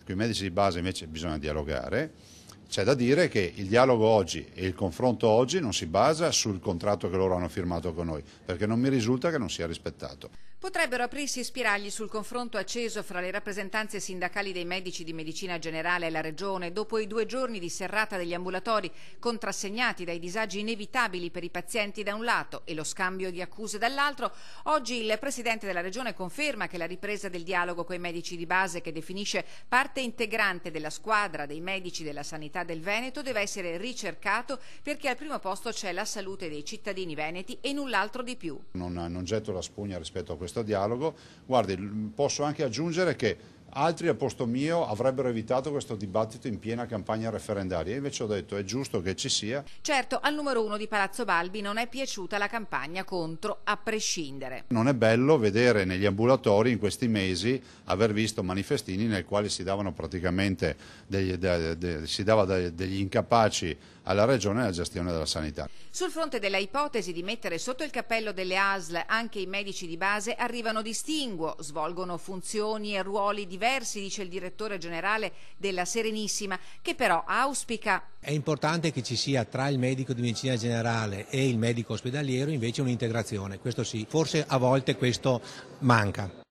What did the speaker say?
Con i medici di base invece bisogna dialogare. C'è da dire che il dialogo oggi e il confronto oggi non si basa sul contratto che loro hanno firmato con noi, perché non mi risulta che non sia rispettato. Potrebbero aprirsi spiragli sul confronto acceso fra le rappresentanze sindacali dei medici di medicina generale e la Regione dopo i 2 giorni di serrata degli ambulatori contrassegnati dai disagi inevitabili per i pazienti da un lato e lo scambio di accuse dall'altro. Oggi il Presidente della Regione conferma che la ripresa del dialogo con i medici di base, che definisce parte integrante della squadra dei medici della sanità del Veneto, deve essere ricercato perché al primo posto c'è la salute dei cittadini veneti e null'altro di più. Non getto la spugna rispetto a questo dialogo. Guardi, posso anche aggiungere che altri a posto mio avrebbero evitato questo dibattito in piena campagna referendaria. Io invece ho detto è giusto che ci sia. Certo, al numero 1 di Palazzo Balbi non è piaciuta la campagna contro, a prescindere. Non è bello vedere negli ambulatori in questi mesi aver visto manifestini nel quali si davano praticamente degli incapaci alla Regione nella gestione della sanità. Sul fronte della ipotesi di mettere sotto il cappello delle ASL anche i medici di base arrivano distinguo, svolgono funzioni e ruoli diversi, dice il direttore generale della Serenissima, che però auspica. È importante che ci sia tra il medico di medicina generale e il medico ospedaliero invece un'integrazione, questo sì, forse a volte questo manca.